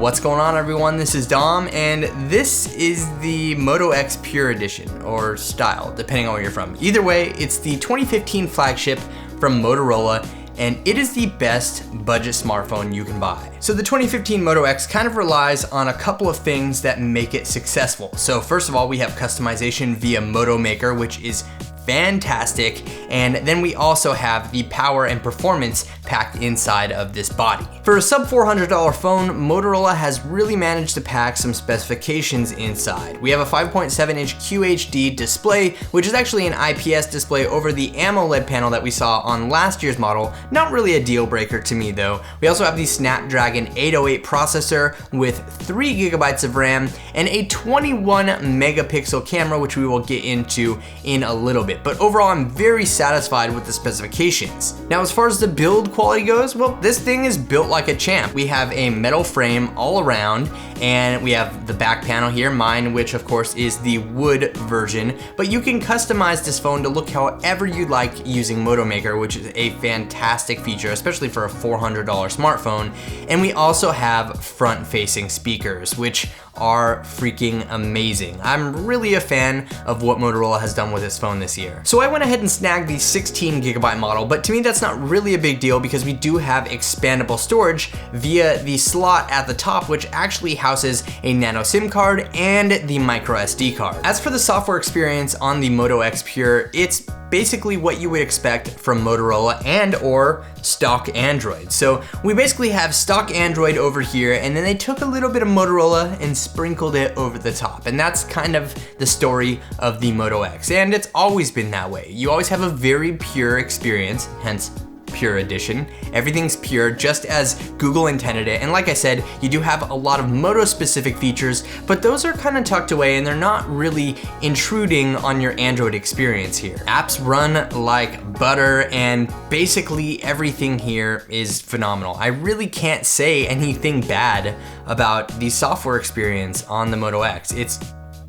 What's going on, everyone? This is Dom, and this is the Moto X Pure Edition, or Style, depending on where you're from. Either way, it's the 2015 flagship from Motorola, and it is the best budget smartphone you can buy. So the 2015 Moto X kind of relies on a couple of things that make it successful. So first of all, we have customization via Moto Maker, which is fantastic, and then we also have the power and performance packed inside of this body. For a sub $400 phone, Motorola has really managed to pack some specifications inside. We have a 5.7-inch QHD display, which is actually an IPS display over the AMOLED panel that we saw on last year's model. Not really a deal breaker to me though. We also have the Snapdragon 808 processor with 3 GB of RAM and a 21 megapixel camera, which we will get into in a little bit. But overall, I'm very satisfied with the specifications. Now, as far as the build quality goes, well, this thing is built like a champ. We have a metal frame all around, and we have the back panel here, mine, which of course is the wood version, but you can customize this phone to look however you like using Moto Maker, which is a fantastic feature, especially for a $400 smartphone. And we also have front-facing speakers, which are freaking amazing. I'm really a fan of what Motorola has done with this phone this year. So I went ahead and snagged the 16 GB model, but to me that's not really a big deal because we do have expandable storage via the slot at the top, which actually houses a nano SIM card and the micro SD card. As for the software experience on the Moto X Pure, it's basically what you would expect from Motorola and or stock Android. So we basically have stock Android over here, and then they took a little bit of Motorola and sprinkled it over the top. And that's kind of the story of the Moto X. And it's always been that way. You always have a very pure experience, hence Pure Edition. Everything's pure, just as Google intended it. And like I said, you do have a lot of Moto specific features, but those are kind of tucked away and they're not really intruding on your Android experience here. Apps run like butter, and basically everything here is phenomenal. I really can't say anything bad about the software experience on the Moto X. It's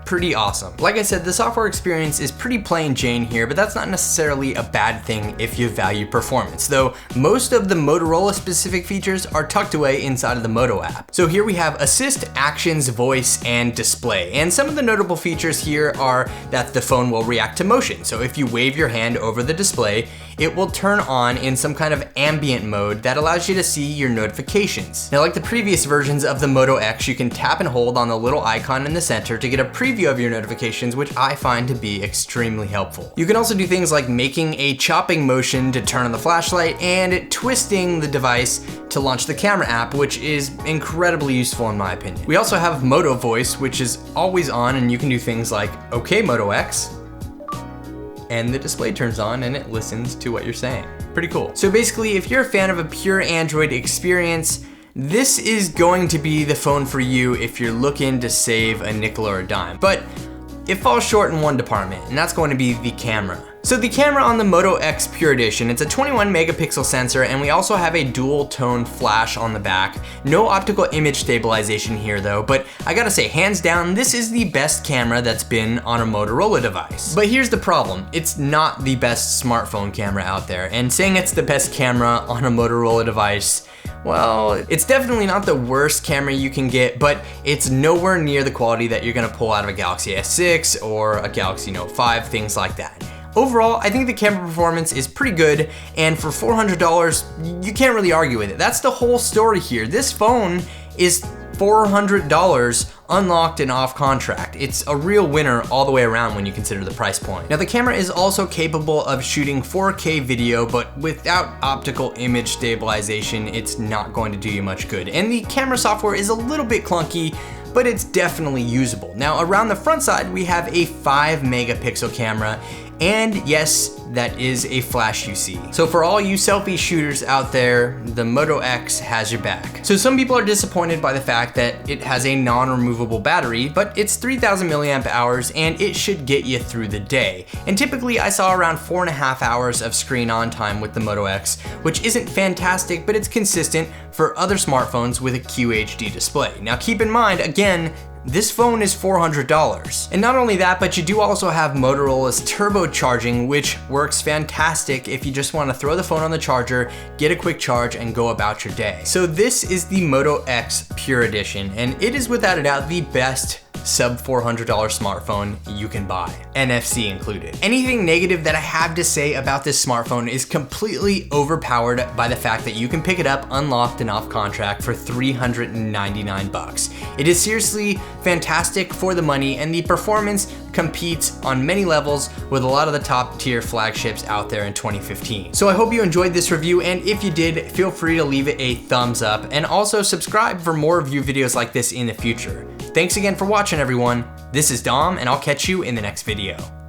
pretty awesome. Like I said, the software experience is pretty plain Jane here, but that's not necessarily a bad thing if you value performance, though most of the Motorola specific features are tucked away inside of the Moto app. So here we have Assist, Actions, Voice, and Display. And some of the notable features here are that the phone will react to motion. So if you wave your hand over the display, it will turn on in some kind of ambient mode that allows you to see your notifications. Now, like the previous versions of the Moto X, you can tap and hold on the little icon in the center to get a preview of your notifications, which I find to be extremely helpful. You can also do things like making a chopping motion to turn on the flashlight and twisting the device to launch the camera app, which is incredibly useful in my opinion. We also have Moto Voice, which is always on, and you can do things like, "Okay, Moto X," and the display turns on and it listens to what you're saying. Pretty cool. So basically, if you're a fan of a pure Android experience, this is going to be the phone for you if you're looking to save a nickel or a dime. But it falls short in one department, and that's going to be the camera. So the camera on the Moto X Pure Edition, it's a 21 megapixel sensor, and we also have a dual tone flash on the back. No optical image stabilization here though, but I gotta say, hands down, this is the best camera that's been on a Motorola device. But here's the problem, it's not the best smartphone camera out there, and saying it's the best camera on a Motorola device, well, it's definitely not the worst camera you can get, but it's nowhere near the quality that you're gonna pull out of a Galaxy S6 or a Galaxy Note 5, things like that. Overall, I think the camera performance is pretty good, and for $400, you can't really argue with it. That's the whole story here. This phone is $400 unlocked and off contract. It's a real winner all the way around when you consider the price point. Now, the camera is also capable of shooting 4K video, but without optical image stabilization, it's not going to do you much good. And the camera software is a little bit clunky, but it's definitely usable. Now, around the front side, we have a 5 megapixel camera, and yes, that is a flash you see. So for all you selfie shooters out there, the Moto X has your back. So some people are disappointed by the fact that it has a non-removable battery, but it's 3,000 milliamp hours and it should get you through the day. And typically I saw around 4.5 hours of screen on time with the Moto X, which isn't fantastic, but it's consistent for other smartphones with a QHD display. Now keep in mind, again, this phone is $400. And not only that, but you do also have Motorola's turbocharging, which works fantastic if you just want to throw the phone on the charger, get a quick charge, and go about your day. So this is the Moto X Pure Edition, and it is without a doubt the best sub $400 smartphone you can buy, NFC included. Anything negative that I have to say about this smartphone is completely overpowered by the fact that you can pick it up unlocked and off contract for $399. It is seriously fantastic for the money, and the performance competes on many levels with a lot of the top tier flagships out there in 2015. So I hope you enjoyed this review, and if you did, feel free to leave it a thumbs up and also subscribe for more review videos like this in the future. Thanks again for watching, everyone. This is Dom, and I'll catch you in the next video.